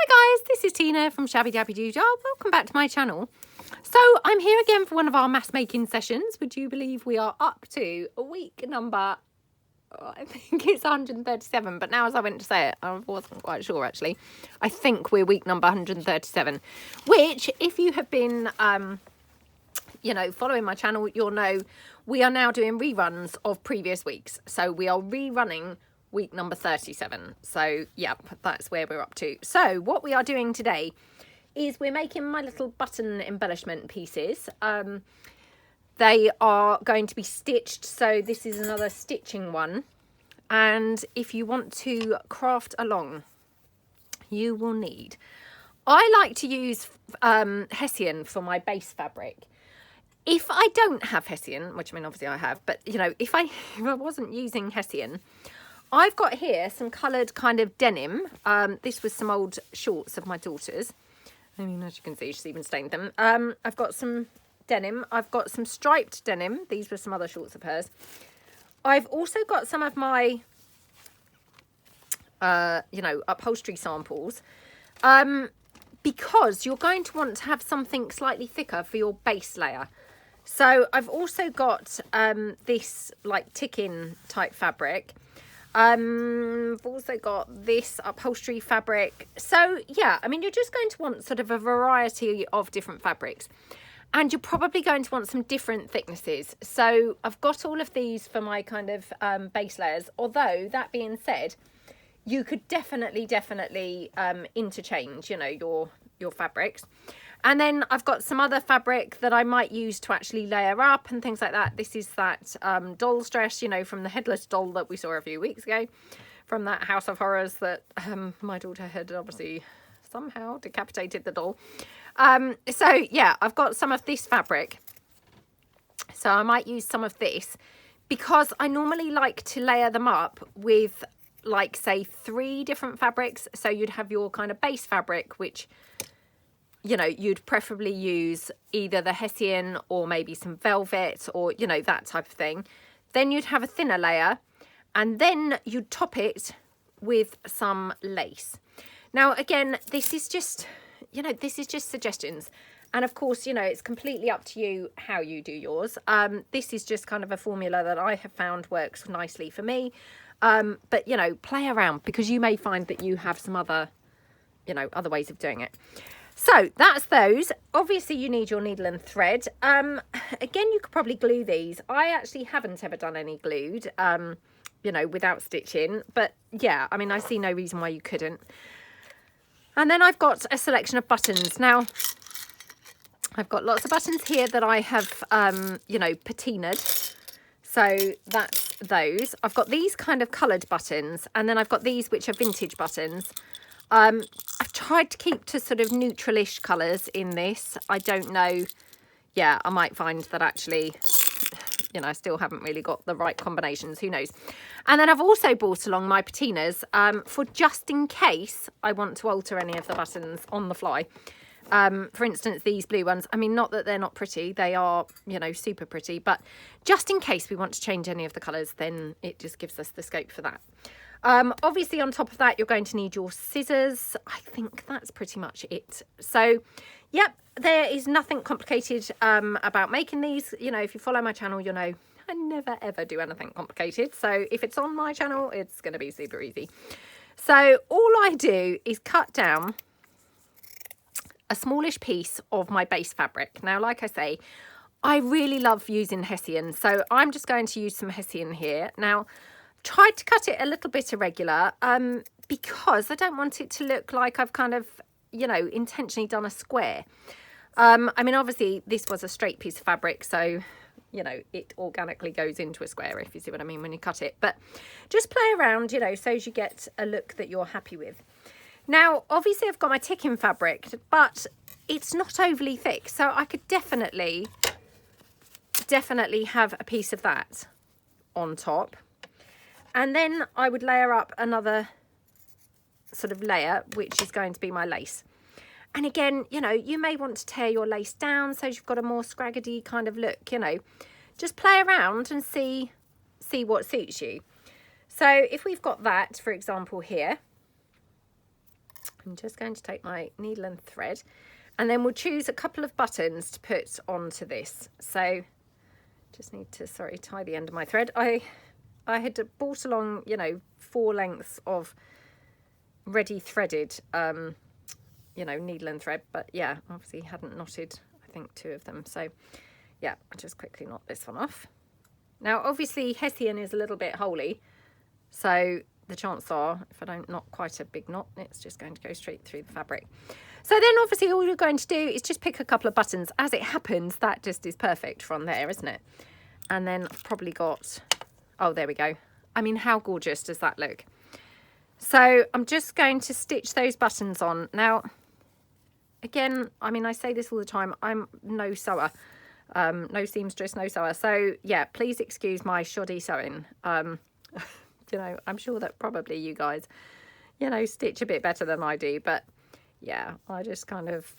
Hi guys, this is Tina from Shabbydabbydoodah. Welcome back to my channel. So I'm here again for one of our mass making sessions. Would you believe we are up to week number, I think it's 137, but now as I went to say it, I wasn't quite sure actually. I think we're week number 137, which if you have been, following my channel, you'll know we are now doing reruns of previous weeks. So we are rerunning week number 37. So yeah, that's where we're up to. So what we are doing today is we're making my little button embellishment pieces. They are going to be stitched, so this is another stitching one. And if you want to craft along, you will need, I like to use Hessian for my base fabric. If I don't have Hessian, which I mean obviously I have, but if I wasn't using Hessian, I've got here some coloured kind of denim. This was some old shorts of my daughter's. I mean, as you can see, she's even stained them. I've got some denim. I've got some striped denim. These were some other shorts of hers. I've also got some of my, upholstery samples. Because you're going to want to have something slightly thicker for your base layer. So I've also got this like tick-in type fabric. I've also got this upholstery fabric. So yeah, I mean, you're just going to want sort of a variety of different fabrics, and you're probably going to want some different thicknesses. So I've got all of these for my kind of base layers, although that being said, you could definitely interchange, your fabrics. And then I've got some other fabric that I might use to actually layer up and things like that. This is that doll's dress, from the headless doll that we saw a few weeks ago, from that House of Horrors that my daughter had obviously somehow decapitated the doll. So yeah, I've got some of this fabric. So I might use some of this because I normally like to layer them up with, like, say 3 different fabrics. So you'd have your kind of base fabric, which you'd preferably use either the Hessian or maybe some velvet or, that type of thing. Then you'd have a thinner layer, and then you'd top it with some lace. Now, again, this is just suggestions. And of course, it's completely up to you how you do yours. This is just kind of a formula that I have found works nicely for me. But, play around, because you may find that you have some other, other ways of doing it. So that's those. Obviously you need your needle and thread. Again, you could probably glue these. I actually haven't ever done any glued, without stitching, but yeah, I mean, I see no reason why you couldn't. And then I've got a selection of buttons. Now, I've got lots of buttons here that I have, patinaed. So that's those. I've got these kind of coloured buttons, and then I've got these which are vintage buttons. I've tried to keep to sort of neutralish colours in this. I don't know. Yeah, I might find that actually, I still haven't really got the right combinations. Who knows? And then I've also brought along my patinas for just in case I want to alter any of the buttons on the fly. For instance, these blue ones. I mean, not that they're not pretty. They are, super pretty. But just in case we want to change any of the colours, then it just gives us the scope for that. Obviously on top of that, you're going to need your scissors. I think that's pretty much it. So yep, there is nothing complicated about making these. If you follow my channel, you'll know I never ever do anything complicated. So if it's on my channel, it's going to be super easy. So all I do is cut down a smallish piece of my base fabric. Now, like I say, I really love using Hessian, so I'm just going to use some Hessian here. Now, tried to cut it a little bit irregular because I don't want it to look like I've kind of, intentionally done a square. I mean, obviously this was a straight piece of fabric, so, it organically goes into a square, if you see what I mean, when you cut it. But just play around, so as you get a look that you're happy with. Now, obviously I've got my tick-in fabric, but it's not overly thick, so I could definitely have a piece of that on top. And then I would layer up another sort of layer, which is going to be my lace. And again, you may want to tear your lace down so you've got a more scraggedy kind of look, Just play around and see what suits you. So if we've got that, for example, here, I'm just going to take my needle and thread, and then we'll choose a couple of buttons to put onto this. So just need to, sorry, tie the end of my thread. I had brought along, you know, 4 lengths of ready threaded, you know, needle and thread, but yeah, obviously hadn't knotted, I think, 2 of them. So yeah, I'll just quickly knot this one off. Now, obviously, Hessian is a little bit holy, so the chances are, if I don't knot quite a big knot, it's just going to go straight through the fabric. So then, obviously, all you're going to do is just pick a couple of buttons. As it happens, that just is perfect from there, isn't it? And then I've probably got, oh, there we go. I mean, how gorgeous does that look? So I'm just going to stitch those buttons on. Now, again, I mean, I say this all the time, I'm no sewer. No seamstress, no sewer. So yeah, please excuse my shoddy sewing. You know, I'm sure that probably you guys, you know, stitch a bit better than I do, but yeah, I just kind of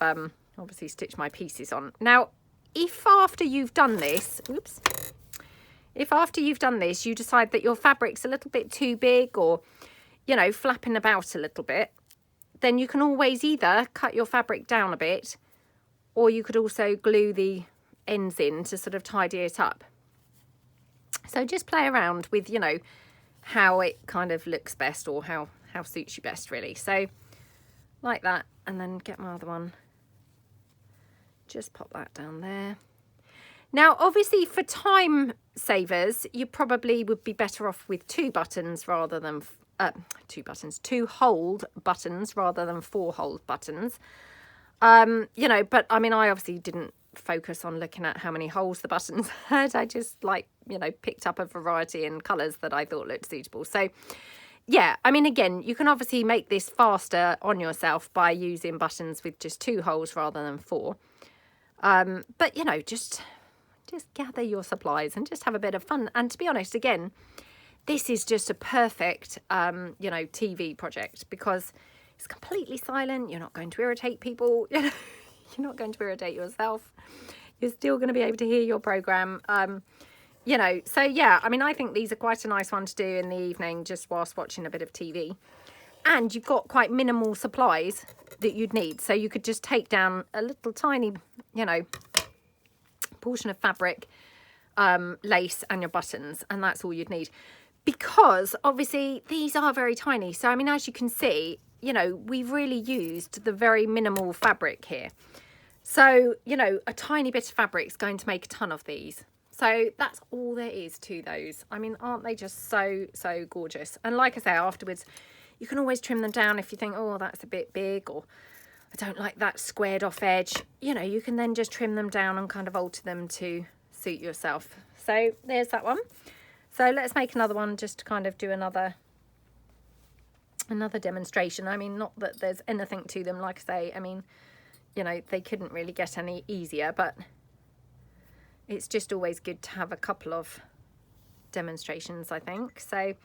obviously stitch my pieces on. Now, if after you've done this, oops, if after you've done this you decide that your fabric's a little bit too big, or, you know, flapping about a little bit, then you can always either cut your fabric down a bit, or you could also glue the ends in to sort of tidy it up. So just play around with, you know, how it kind of looks best, or how suits you best, really. So like that, and then get my other one, just pop that down there. Now, obviously, for time savers, you probably would be better off with 2 buttons rather than 2 hold buttons rather than 4 hold buttons. You know, but I mean, I obviously didn't focus on looking at how many holes the buttons had. I just, like, you know, picked up a variety in colours that I thought looked suitable. So yeah, I mean, again, you can obviously make this faster on yourself by using buttons with just 2 holes rather than 4. But, you know, just gather your supplies and just have a bit of fun. And to be honest, again, this is just a perfect, you know, TV project, because it's completely silent. You're not going to irritate people. You know, you're not going to irritate yourself. You're still going to be able to hear your program. You know, so yeah, I mean, I think these are quite a nice one to do in the evening, just whilst watching a bit of TV. And you've got quite minimal supplies that you'd need. So you could just take down a little tiny, you know, portion of fabric, lace and your buttons, and that's all you'd need. Because obviously these are very tiny. So, I mean, as you can see, you know, we've really used the very minimal fabric here. So, you know, a tiny bit of fabric is going to make a ton of these. So that's all there is to those. I mean, aren't they just so gorgeous? And like I say, afterwards, you can always trim them down if you think, oh, that's a bit big, or I don't like that squared off edge. You know, you can then just trim them down and kind of alter them to suit yourself. So there's that one. So let's make another one just to kind of do another demonstration. I mean, not that there's anything to them, like I say. I mean, you know, they couldn't really get any easier, but it's just always good to have a couple of demonstrations, I think. So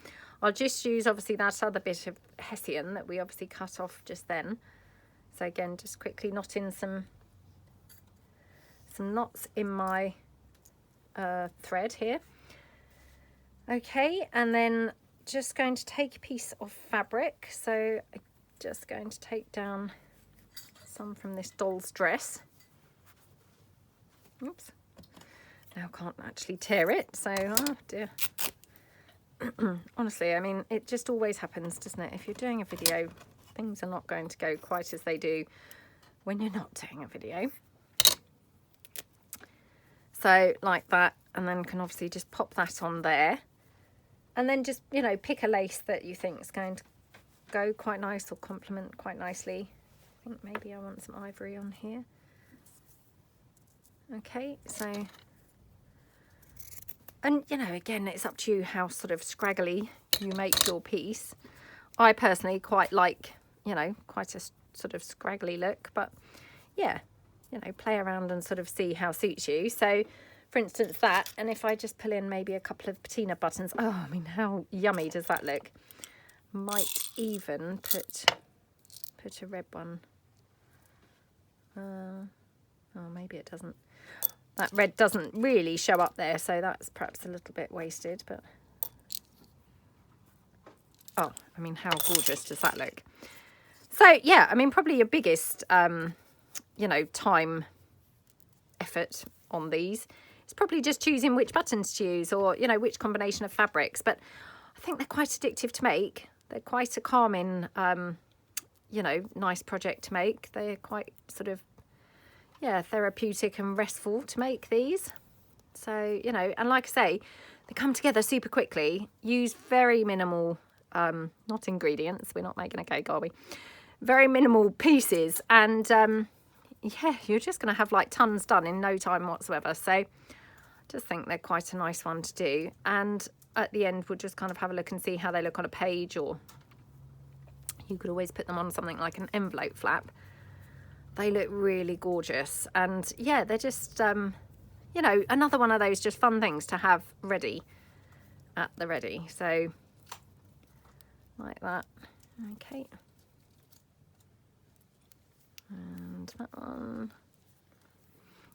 I'll just use, obviously, that other bit of Hessian that we obviously cut off just then. So again, just quickly knot in some knots in my thread here. Okay, and then just going to take a piece of fabric. So I'm just going to take down some from this doll's dress. Oops. Now I can't actually tear it, so, oh dear. Honestly, I mean, it just always happens, doesn't it? If you're doing a video, things are not going to go quite as they do when you're not doing a video. So like that, and then can obviously just pop that on there. And then just, you know, pick a lace that you think is going to go quite nice or complement quite nicely. I think maybe I want some ivory on here. Okay, so, and you know, again, it's up to you how sort of scraggly you make your piece. I personally quite like, you know, quite a sort of scraggly look, but yeah, you know, play around and sort of see how suits you. So for instance, that, and if I just pull in maybe a couple of patina buttons, oh, I mean, how yummy does that look? Might even put a red one. Oh, maybe it doesn't. That red doesn't really show up there, so that's perhaps a little bit wasted, but oh, I mean, how gorgeous does that look? So yeah, I mean, probably your biggest, you know, time effort on these is probably just choosing which buttons to use, or, you know, which combination of fabrics. But I think they're quite addictive to make. They're quite a calming, you know, nice project to make. They're quite sort of, yeah, therapeutic and restful to make these. So, you know, and like I say, they come together super quickly. Use very minimal, not ingredients. We're not making a cake, are we? Very minimal pieces. And yeah, you're just going to have like tons done in no time whatsoever. So I just think they're quite a nice one to do. And at the end, we'll just kind of have a look and see how they look on a page, or you could always put them on something like an envelope flap. They look really gorgeous. And yeah, they're just, you know, another one of those just fun things to have ready at the ready. So like that. Okay. And that one.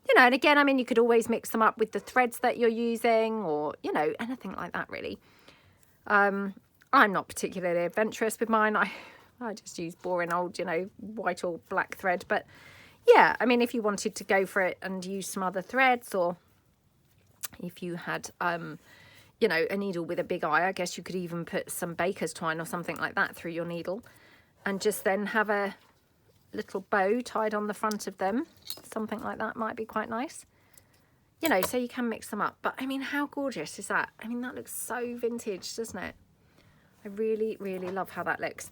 You know, and again, I mean, you could always mix them up with the threads that you're using, or, you know, anything like that, really. I'm not particularly adventurous with mine. I just use boring old, you know, white or black thread. But yeah, I mean, if you wanted to go for it and use some other threads, or if you had, you know, a needle with a big eye, I guess you could even put some baker's twine or something like that through your needle, and just then have a little bow tied on the front of them. Something like that might be quite nice, you know, so you can mix them up. But I mean, how gorgeous is that? I mean, that looks so vintage, doesn't it? I really, really love how that looks.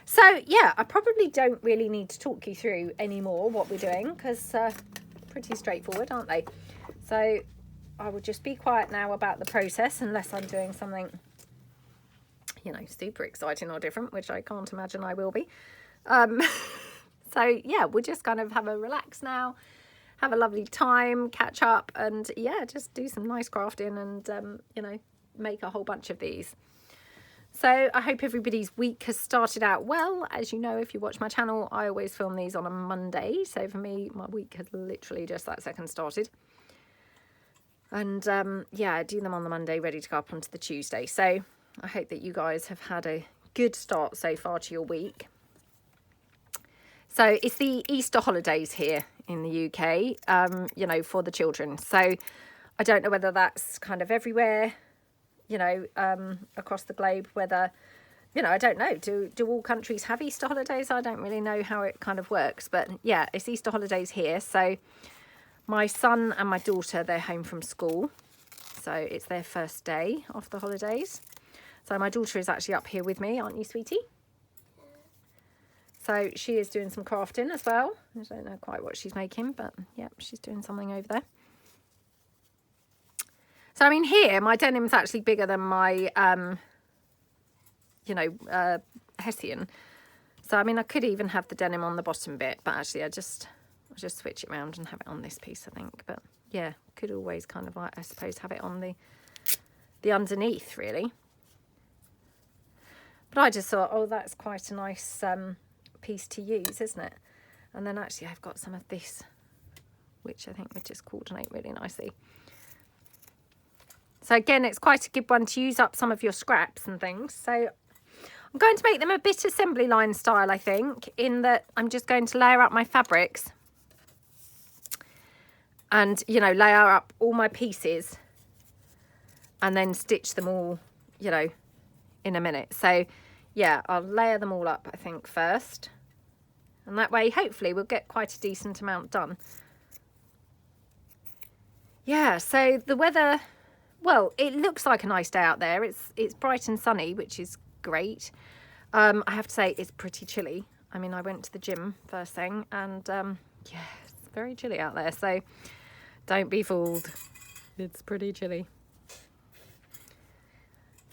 So yeah, I probably don't really need to talk you through anymore what we're doing, because pretty straightforward, aren't they? So I will just be quiet now about the process, unless I'm doing something, you know, super exciting or different, which I can't imagine I will be. So yeah, we'll just kind of have a relax now, have a lovely time, catch up, and yeah, just do some nice crafting and, you know, make a whole bunch of these. So I hope everybody's week has started out well. As you know, if you watch my channel, I always film these on a Monday. So for me, my week has literally just that second started. And yeah, I do them on the Monday, ready to go up onto the Tuesday. So I hope that you guys have had a good start so far to your week. So it's the Easter holidays here in the UK, you know, for the children. So I don't know whether that's kind of everywhere, you know, across the globe, whether, you know, I don't know. Do all countries have Easter holidays? I don't really know how it kind of works. But yeah, it's Easter holidays here. So my son and my daughter, they're home from school. So it's their first day of the holidays. So my daughter is actually up here with me, aren't you, sweetie? So she is doing some crafting as well. I don't know quite what she's making, but yeah, she's doing something over there. So I mean, here my denim's actually bigger than my, you know, Hessian. So I mean, I could even have the denim on the bottom bit, but actually I'll just switch it around and have it on this piece, I think. But yeah, could always kind of, I suppose, have it on the underneath, really. But I just thought, oh, that's quite a nice piece to use, isn't it? And then actually I've got some of this, which I think would just coordinate really nicely. So again, it's quite a good one to use up some of your scraps and things. So I'm going to make them a bit assembly line style, I think, in that I'm just going to layer up my fabrics and, you know, layer up all my pieces and then stitch them all, you know, in a minute. So yeah, I'll layer them all up, I think, first. And that way, hopefully, we'll get quite a decent amount done. Yeah, so the weather, well, it looks like a nice day out there. It's bright and sunny, which is great. I have to say, it's pretty chilly. I mean, I went to the gym first thing, and yeah, it's very chilly out there. So don't be fooled. It's pretty chilly.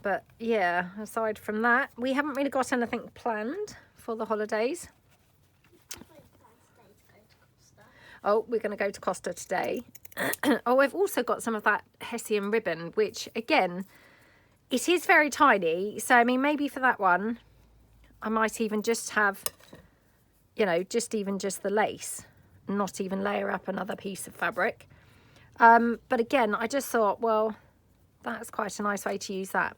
But yeah, aside from that, we haven't really got anything planned for the holidays. Oh, we're going to go to Costa today. Oh, I've also got some of that Hessian ribbon, which again, it is very tiny. So, I mean, maybe for that one, I might even just have, you know, just the lace, not even layer up another piece of fabric. But again, I just thought, well, that's quite a nice way to use that.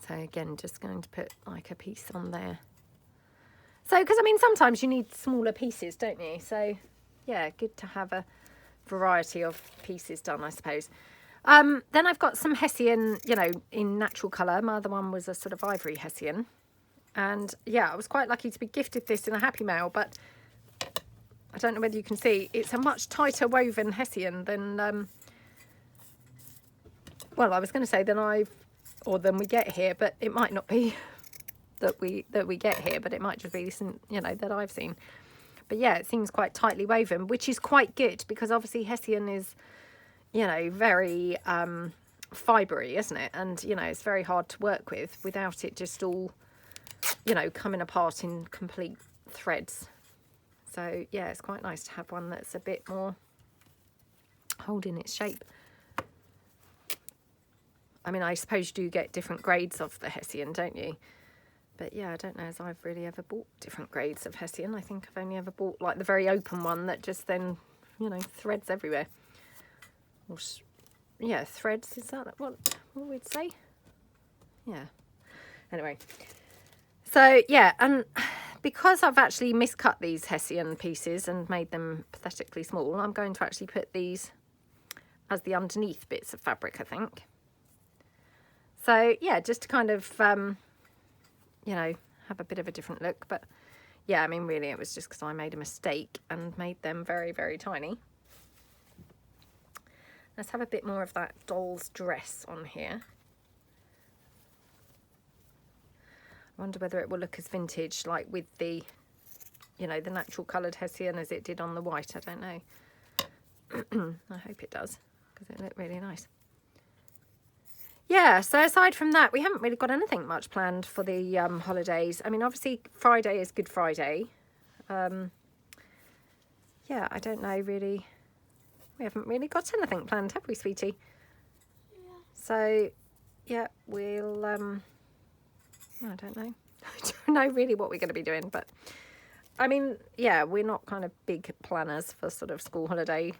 So again, just going to put like a piece on there So, because I mean, sometimes you need smaller pieces, don't you? So, yeah, good to have a variety of pieces done, I suppose. Then I've got some Hessian, you know, in natural colour. My other one was a sort of ivory Hessian. And yeah, I was quite lucky to be gifted this in a Happy Mail, but I don't know whether you can see, it's a much tighter woven Hessian than, well, I was going to say than we get here, but it might not be that we get here, but it might just be some, you know, that I've seen. But yeah, it seems quite tightly woven, which is quite good because obviously Hessian is, you know, very fibery, isn't it? And, you know, it's very hard to work with without it just all, you know, coming apart in complete threads. So yeah, it's quite nice to have one that's a bit more holding its shape. I mean, I suppose you do get different grades of the Hessian, don't you? But yeah, I don't know as I've really ever bought different grades of Hessian. I think I've only ever bought like the very open one that just then, you know, threads everywhere. Or, yeah, threads, is that what we'd say? Yeah. Anyway. So, yeah, and because I've actually miscut these Hessian pieces and made them pathetically small, I'm going to actually put these as the underneath bits of fabric, I think. So, yeah, just to kind of, you know, have a bit of a different look. But, yeah, I mean, really, it was just because I made a mistake and made them very, very tiny. Let's have a bit more of that doll's dress on here. I wonder whether it will look as vintage, like with the, you know, the natural coloured Hessian as it did on the white. I don't know. I hope it does, because it looked really nice. Yeah, so aside from that, we haven't really got anything much planned for the holidays. I mean, obviously, Friday is Good Friday. Yeah, I don't know, really. We haven't really got anything planned, have we, sweetie? Yeah. So, yeah, we'll, I don't know. I don't know really what we're going to be doing, but, I mean, yeah, we're not kind of big planners for sort of school holiday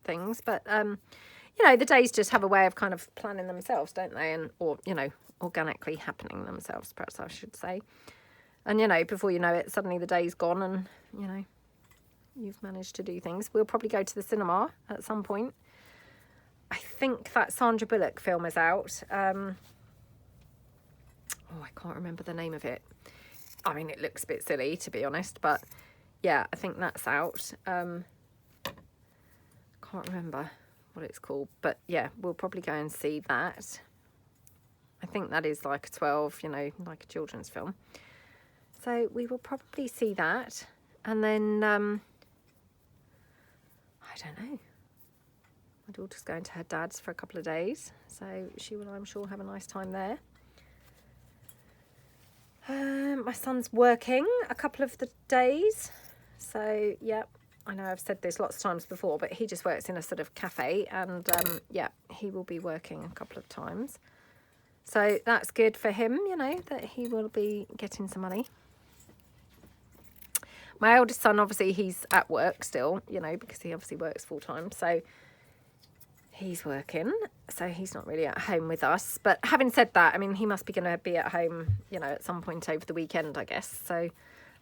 things, but, you know, the days just have a way of kind of planning themselves, don't they? And, or, you know, organically happening themselves, perhaps I should say. And, you know, before you know it, suddenly the day's gone and, you know, you've managed to do things. We'll probably go to the cinema at some point. I think that Sandra Bullock film is out. Oh, I can't remember the name of it. I mean, it looks a bit silly, to be honest, but yeah, I think that's out. Can't remember what it's called, but yeah, we'll probably go and see that. I think that is like a 12, you know, like a children's film. So we will probably see that. And then, I don't know. My daughter's going to her dad's for a couple of days, so she will, I'm sure, have a nice time there. My son's working a couple of the days, so yeah, I know I've said this lots of times before, but he just works in a sort of cafe, and yeah, he will be working a couple of times. So that's good for him, you know, that he will be getting some money. My eldest son, obviously, he's at work still, you know, because he obviously works full time. So he's working, so he's not really at home with us. But having said that, I mean, he must be going to be at home, you know, at some point over the weekend, I guess. So I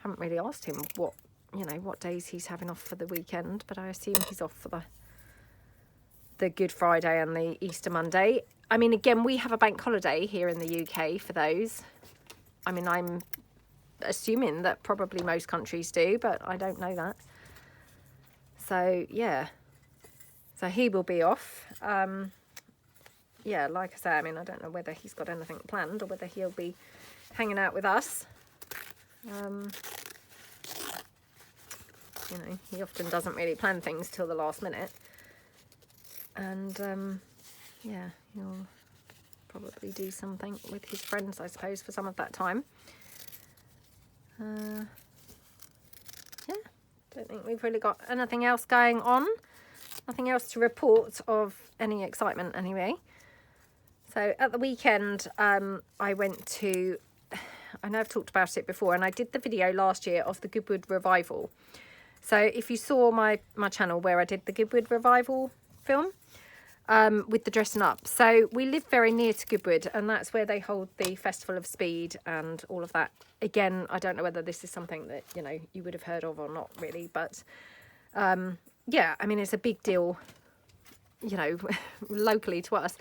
haven't really asked him what, you know, what days he's having off for the weekend. But I assume he's off for the Good Friday and the Easter Monday. I mean, again, we have a bank holiday here in the UK for those. I mean, I'm assuming that probably most countries do, but I don't know that. So yeah, so he will be off. Yeah, like I say, I mean, I don't know whether he's got anything planned or whether he'll be hanging out with us. You know, he often doesn't really plan things till the last minute, and yeah, he'll probably do something with his friends, I suppose, for some of that time. Yeah, don't think we've really got anything else going on. Nothing else to report of any excitement anyway. So at the weekend, I went to, I know I've talked about it before, and I did the video last year of the Goodwood Revival. So if you saw my channel where I did the Goodwood Revival film, with the dressing up. So we live very near to Goodwood, and that's where they hold the Festival of Speed and all of that. Again, I don't know whether this is something that, you know, you would have heard of or not really, but yeah, I mean, it's a big deal, you know, locally to us.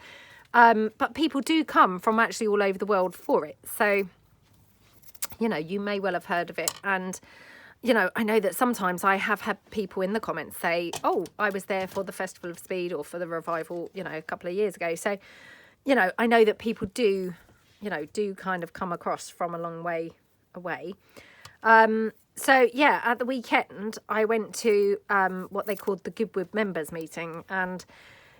But people do come from actually all over the world for it. So, you know, you may well have heard of it. And, you know, I know that sometimes I have had people in the comments say, oh, I was there for the Festival of Speed or for the revival, you know, a couple of years ago. So, you know, I know that people do, you know, do kind of come across from a long way away. So, yeah, at the weekend, I went to what they called the Goodwood members meeting. And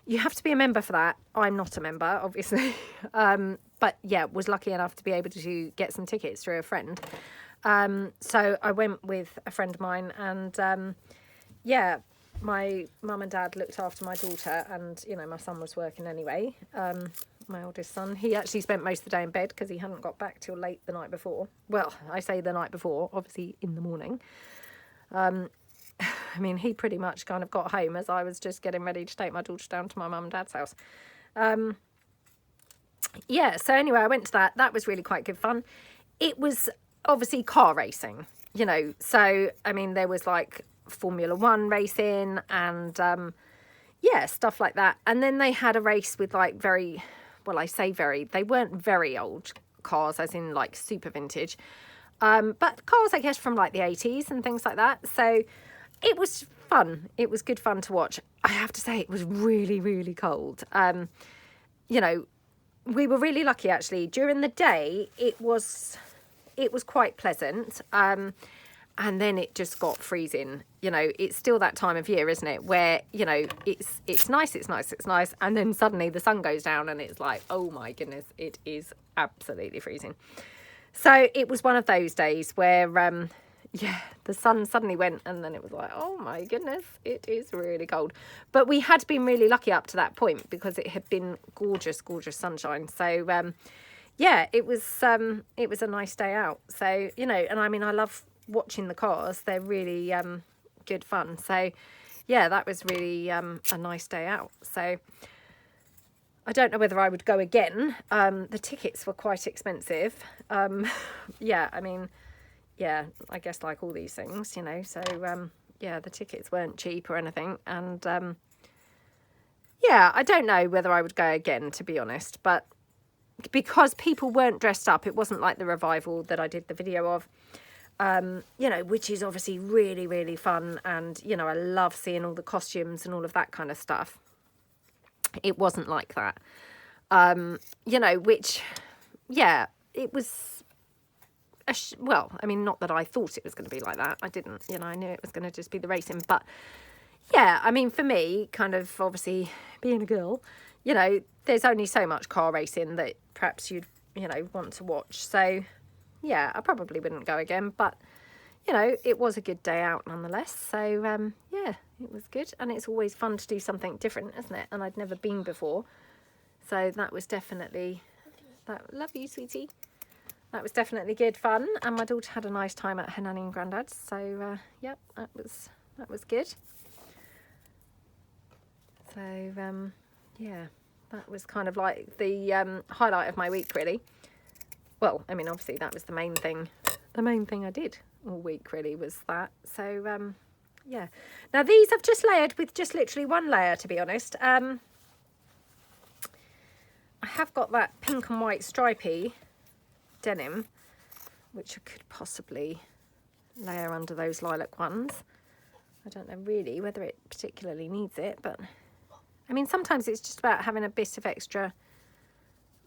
you have to be a member for that. I'm not a member, obviously. But, yeah, was lucky enough to be able to get some tickets through a friend. So I went with a friend of mine, and yeah, my mum and dad looked after my daughter, and you know, my son was working anyway. My oldest son, he actually spent most of the day in bed because he hadn't got back till late the night before. Well, I say the night before, obviously in the morning. I mean, he pretty much kind of got home as I was just getting ready to take my daughter down to my mum and dad's house. Yeah, so anyway, I went to that. That was really quite good fun. It was obviously car racing, you know, so I mean there was like Formula 1 racing and yeah, stuff like that. And then they had a race with like very, well, I say very, they weren't very old cars as in like super vintage, but cars I guess from like the 80s and things like that. So it was fun. It was good fun to watch. I have to say it was really, really cold. You know, we were really lucky actually. During the day it was quite pleasant, and then it just got freezing. You know, it's still that time of year, isn't it, where, you know, it's nice, and then suddenly the sun goes down and it's like, oh my goodness, it is absolutely freezing. So it was one of those days where yeah, the sun suddenly went and then it was like, oh my goodness, it is really cold. But we had been really lucky up to that point because it had been gorgeous sunshine. So yeah, it was a nice day out. So, you know, and I mean, I love watching the cars. They're really good fun. So, yeah, that was really a nice day out. So, I don't know whether I would go again. The tickets were quite expensive. Yeah, I mean, yeah, I guess like all these things, you know. So, yeah, the tickets weren't cheap or anything. And, yeah, I don't know whether I would go again, to be honest. But because people weren't dressed up, it wasn't like the revival that I did the video of, you know, which is obviously really, really fun. And, you know, I love seeing all the costumes and all of that kind of stuff. It wasn't like that, you know, which, yeah, it was, well, I mean, not that I thought it was going to be like that. I didn't, you know, I knew it was going to just be the racing. But, yeah, I mean, for me, kind of obviously being a girl, you know, there's only so much car racing that perhaps you'd, you know, want to watch. So, yeah, I probably wouldn't go again. But, you know, it was a good day out nonetheless. So, yeah, it was good. And it's always fun to do something different, isn't it? And I'd never been before. So that was definitely, love you, sweetie. That was definitely good fun. And my daughter had a nice time at her nanny and granddad's. So, yeah, that was good. So, yeah, that was kind of like the highlight of my week, really. Well, I mean, obviously that was the main thing. The main thing I did all week, really, was that. So, yeah. Now, these I've just layered with just literally one layer, to be honest. I have got that pink and white stripy denim, which I could possibly layer under those lilac ones. I don't know really whether it particularly needs it, but I mean, sometimes it's just about having a bit of extra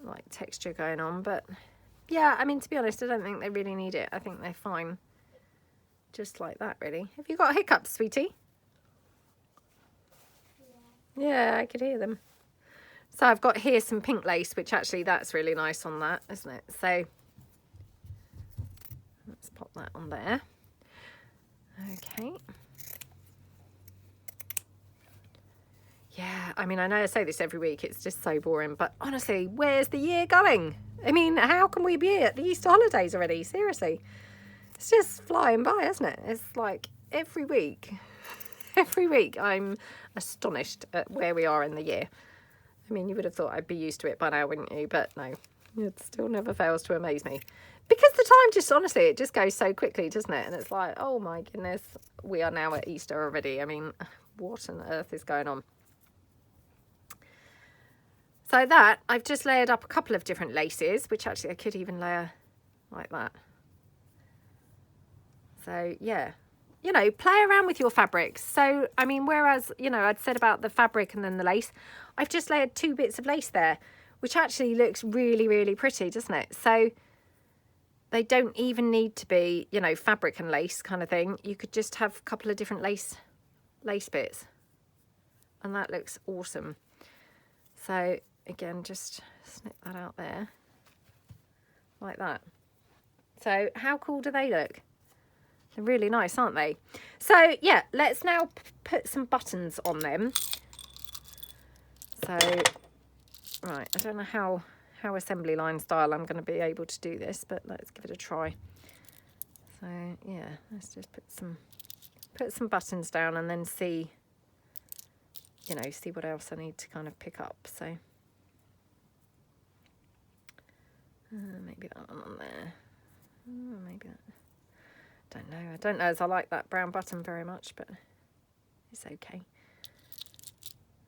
like texture going on, but yeah, I mean, to be honest, I don't think they really need it. I think they're fine just like that, really. Have you got hiccups, sweetie? Yeah, I could hear them. So I've got here some pink lace, which actually that's really nice on that, isn't it? So let's pop that on there. Okay. Yeah, I mean, I know I say this every week, it's just so boring, but honestly, where's the year going? I mean, how can we be at the Easter holidays already? Seriously. It's just flying by, isn't it? It's like every week I'm astonished at where we are in the year. I mean, you would have thought I'd be used to it by now, wouldn't you? But no, it still never fails to amaze me. Because the time just, honestly, it just goes so quickly, doesn't it? And it's like, oh my goodness, we are now at Easter already. I mean, what on earth is going on? So that, I've just layered up a couple of different laces, which actually I could even layer like that. So, yeah. You know, play around with your fabrics. So, I mean, whereas, you know, I'd said about the fabric and then the lace, I've just layered 2 bits of lace there, which actually looks really, really pretty, doesn't it? So, they don't even need to be, you know, fabric and lace kind of thing. You could just have a couple of different lace bits. And that looks awesome. So, again, just snip that out there. Like that. So, how cool do they look? They're really nice, aren't they? So, yeah, let's now put some buttons on them. So, right, I don't know how assembly line style I'm going to be able to do this, but let's give it a try. So, yeah, let's just put some buttons down and then see, you know, see what else I need to kind of pick up. So, maybe that one on there. Maybe that. I don't know as I like that brown button very much, but it's okay.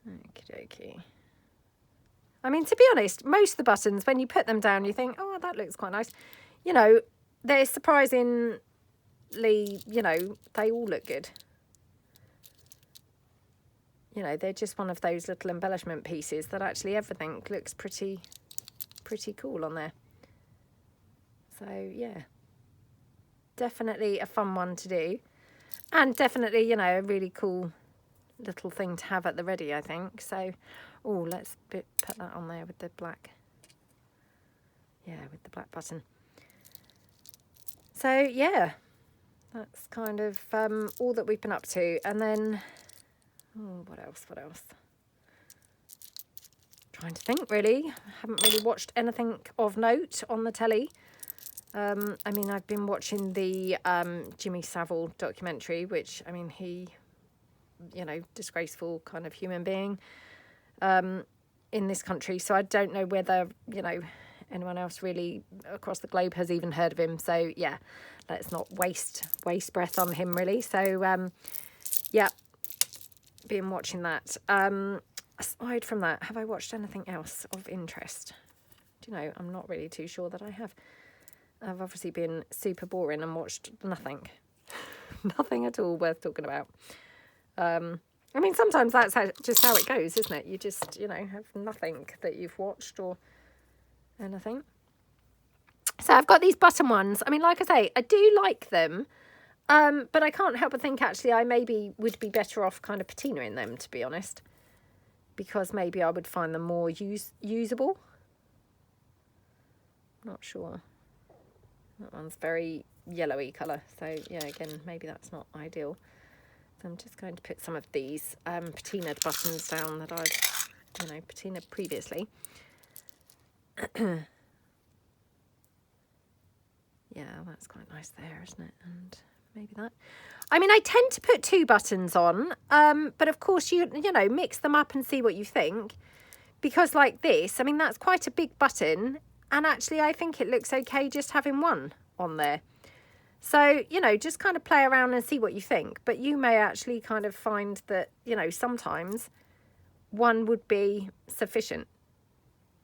Okie dokie. I mean, to be honest, most of the buttons, when you put them down, you think, oh, that looks quite nice. You know, they're surprisingly, you know, they all look good. You know, they're just one of those little embellishment pieces that actually everything looks pretty cool on there. So, yeah. Definitely a fun one to do. And definitely, you know, a really cool little thing to have at the ready, I think. So, oh, let's put that on there with the black. Yeah, with the black button. So, yeah, that's kind of all that we've been up to. And then, oh, what else? Trying to think, really. I haven't really watched anything of note on the telly. I mean, I've been watching the Jimmy Savile documentary, which, I mean, he, you know, disgraceful kind of human being in this country. So I don't know whether, you know, anyone else really across the globe has even heard of him. So, yeah, let's not waste breath on him, really. So, yeah, been watching that. Aside from that, have I watched anything else of interest? Do you know, I'm not really too sure that I have. I've obviously been super boring and watched nothing. Nothing at all worth talking about. I mean, sometimes that's just how it goes, isn't it? You just, you know, have nothing that you've watched or anything. So I've got these button ones. I mean, like I say, I do like them. But I can't help but think, actually, I maybe would be better off kind of patina in them, to be honest. Because maybe I would find them more usable. Not sure. That one's very yellowy colour, so yeah, again, maybe that's not ideal. So I'm just going to put some of these patinaed buttons down that I'd, you know, patinaed previously. Yeah, that's quite nice there, isn't it? And maybe that. I mean, I tend to put 2 buttons on, but of course, you know, mix them up and see what you think. Because like this, I mean, that's quite a big button. And actually, I think it looks okay just having one on there. So, you know, just kind of play around and see what you think. But you may actually kind of find that, you know, sometimes one would be sufficient,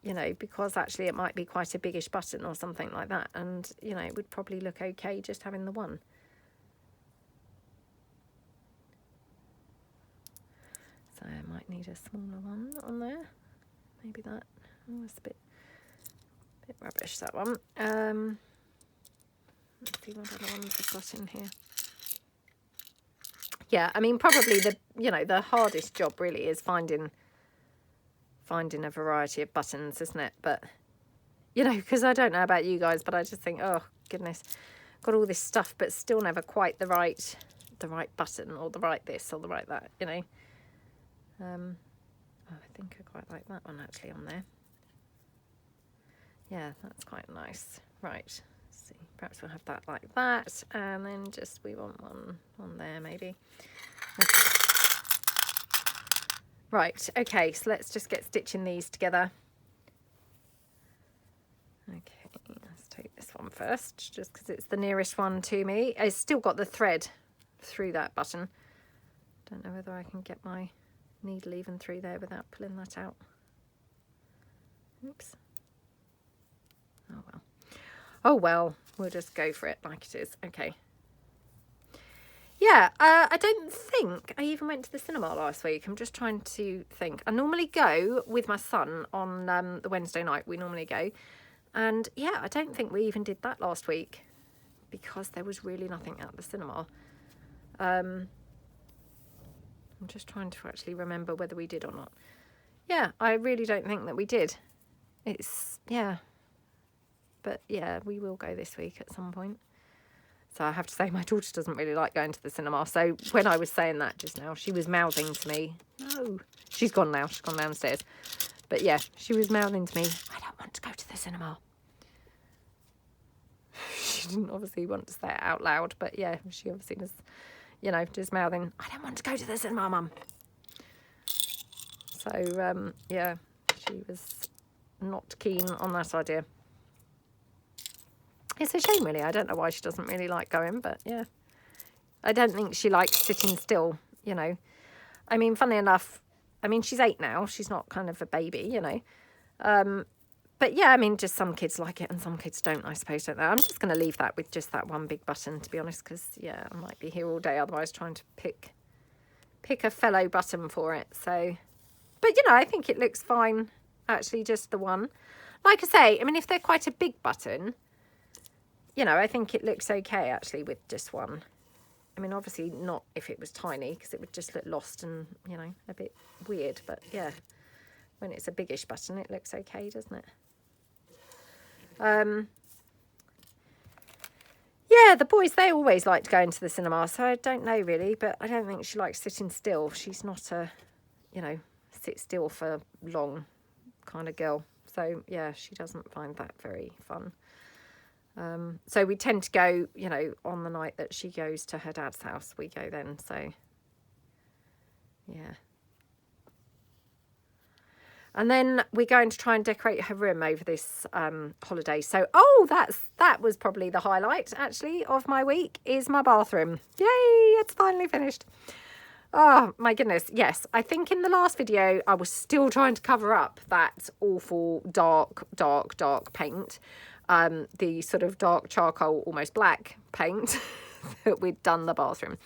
you know, because actually it might be quite a biggish button or something like that. And, you know, it would probably look okay just having the one. So I might need a smaller one on there. Maybe that. Oh, it's a bit rubbish, that one. Let's see what other ones I've got in here. Yeah, I mean, probably the hardest job really is finding a variety of buttons, isn't it? But, you know, because I don't know about you guys, but I just think, oh goodness, got all this stuff, but still never quite the right button or the right this or the right that, you know. Oh, I think I quite like that one actually on there. Yeah, that's quite nice. Right, let's see. Perhaps we'll have that like that. And then just, we want one on there maybe. Okay. Right, okay, so let's just get stitching these together. Okay, let's take this one first, just because it's the nearest one to me. It's still got the thread through that button. Don't know whether I can get my needle even through there without pulling that out. Oops. Oh well. Oh well, we'll just go for it like it is. Okay. Yeah, I don't think I even went to the cinema last week. I'm just trying to think. I normally go with my son on the Wednesday night. We normally go. And yeah, I don't think we even did that last week because there was really nothing at the cinema. I'm just trying to actually remember whether we did or not. Yeah, I really don't think that we did. Yeah. But yeah, we will go this week at some point. So I have to say my daughter doesn't really like going to the cinema. So when I was saying that just now, she was mouthing to me. No, she's gone now. She's gone downstairs. But yeah, she was mouthing to me, I don't want to go to the cinema. She didn't obviously want to say it out loud. But yeah, she obviously was, you know, just mouthing, I don't want to go to the cinema, Mum. So yeah, she was not keen on that idea. It's a shame, really. I don't know why she doesn't really like going, but yeah. I don't think she likes sitting still, you know. I mean, funnily enough, I mean, she's 8 now. She's not kind of a baby, you know. But yeah, I mean, just some kids like it and some kids don't, I suppose, don't they? I'm just going to leave that with just that one big button, to be honest, because, yeah, I might be here all day otherwise trying to pick a fellow button for it. So, but, you know, I think it looks fine, actually, just the one. Like I say, I mean, if they're quite a big button, you know, I think it looks okay, actually, with just one. I mean, obviously not if it was tiny, because it would just look lost and, you know, a bit weird. But, yeah, when it's a biggish button, it looks okay, doesn't it? Yeah, the boys, they always like to go into the cinema, so I don't know, really. But I don't think she likes sitting still. She's not a, you know, sit still for long kind of girl. So, yeah, she doesn't find that very fun. So we tend to go, you know, on the night that she goes to her dad's house, we go then. So, yeah. And then we're going to try and decorate her room over this holiday. So, that was probably the highlight, actually, of my week, is my bathroom. Yay, it's finally finished. Oh, my goodness. Yes, I think in the last video, I was still trying to cover up that awful dark paint. The sort of dark charcoal, almost black paint that we'd done the bathroom.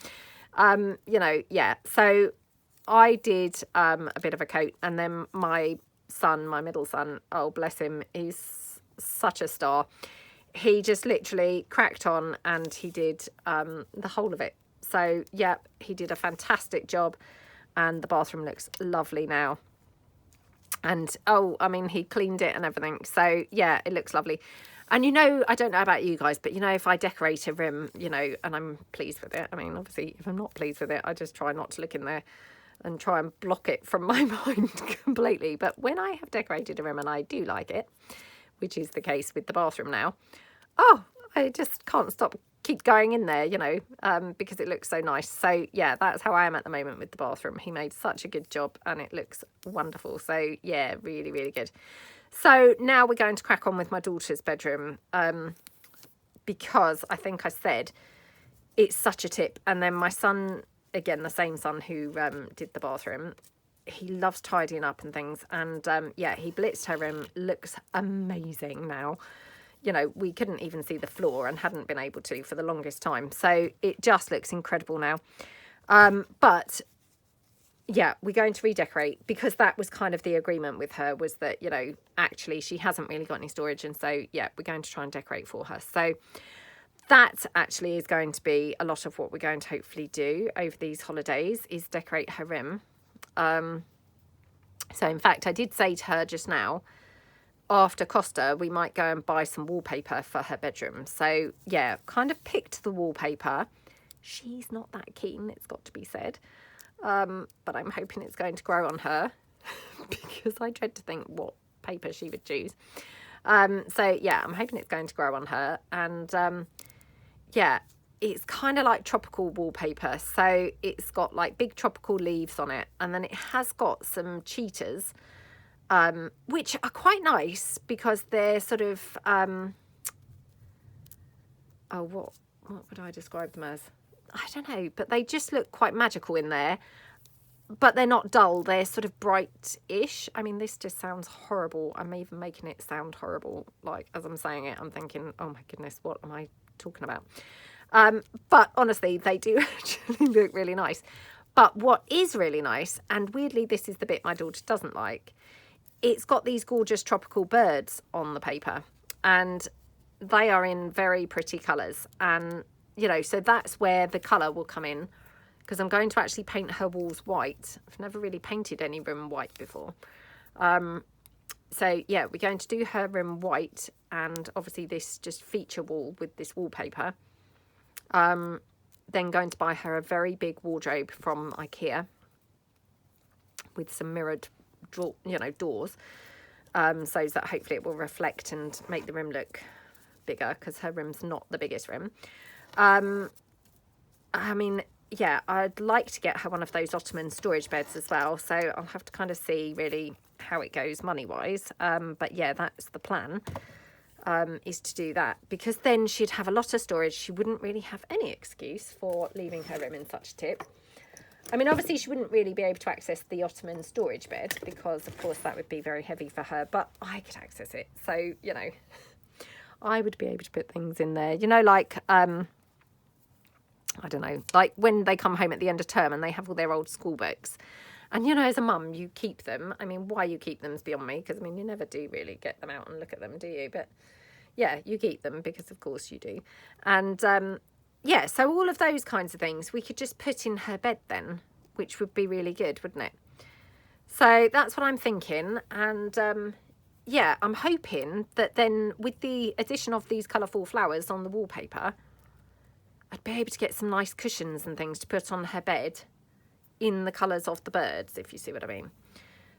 You know, yeah. So I did a bit of a coat, and then my son, my middle son, oh, bless him, he's such a star. He just literally cracked on and he did the whole of it. So, yeah, he did a fantastic job, and the bathroom looks lovely now. And, oh, I mean, he cleaned it and everything. So, yeah, it looks lovely. And, you know, I don't know about you guys, but, you know, if I decorate a room, you know, and I'm pleased with it. I mean, obviously, if I'm not pleased with it, I just try not to look in there and try and block it from my mind completely. But when I have decorated a room and I do like it, which is the case with the bathroom now, oh, I just can't keep going in there, you know, because it looks so nice. So, yeah, that's how I am at the moment with the bathroom. He made such a good job and it looks wonderful. So, yeah, really, really good. So now we're going to crack on with my daughter's bedroom because I think I said it's such a tip. And then my son, again, the same son who did the bathroom, he loves tidying up and things. And, yeah, he blitzed her room. Looks amazing now. You know, we couldn't even see the floor and hadn't been able to for the longest time. So it just looks incredible now. But yeah, we're going to redecorate because that was kind of the agreement with her, was that, you know, actually she hasn't really got any storage. And so, yeah, we're going to try and decorate for her. So that actually is going to be a lot of what we're going to hopefully do over these holidays, is decorate her room. So in fact, I did say to her just now, after Costa, we might go and buy some wallpaper for her bedroom. So, yeah, kind of picked the wallpaper. She's not that keen, it's got to be said. But I'm hoping it's going to grow on her because I dread to think what paper she would choose. So, yeah, I'm hoping it's going to grow on her. And, yeah, it's kind of like tropical wallpaper. So it's got like big tropical leaves on it, and then it has got some cheetahs, which are quite nice because they're sort of what would I describe them as? I don't know, but they just look quite magical in there. But they're not dull, they're sort of bright-ish. I mean, this just sounds horrible. I'm even making it sound horrible. Like, as I'm saying it, I'm thinking, oh my goodness, what am I talking about? But honestly, they do actually look really nice. But what is really nice, and weirdly, this is the bit my daughter doesn't like, it's got these gorgeous tropical birds on the paper. And they are in very pretty colours. And, you know, so that's where the colour will come in. Because I'm going to actually paint her walls white. I've never really painted any room white before. So yeah, we're going to do her room white, and obviously this just feature wall with this wallpaper. Then going to buy her a very big wardrobe from IKEA with some mirrored doors, so that hopefully it will reflect and make the room look bigger, because her room's not the biggest room. I mean, yeah, I'd like to get her one of those Ottoman storage beds as well. So I'll have to kind of see really how it goes money-wise. But yeah, that's the plan, is to do that. Because then she'd have a lot of storage. She wouldn't really have any excuse for leaving her room in such a tip. I mean, obviously she wouldn't really be able to access the Ottoman storage bed because, of course, that would be very heavy for her. But I could access it. So, you know, I would be able to put things in there. You know, like... I don't know, like when they come home at the end of term and they have all their old school books. And, you know, as a mum, you keep them. I mean, why you keep them is beyond me, because, I mean, you never do really get them out and look at them, do you? But, yeah, you keep them because, of course, you do. And, yeah, so all of those kinds of things we could just put in her bed then, which would be really good, wouldn't it? So that's what I'm thinking. And, yeah, I'm hoping that then with the addition of these colourful flowers on the wallpaper, I'd be able to get some nice cushions and things to put on her bed in the colours of the birds, if you see what I mean.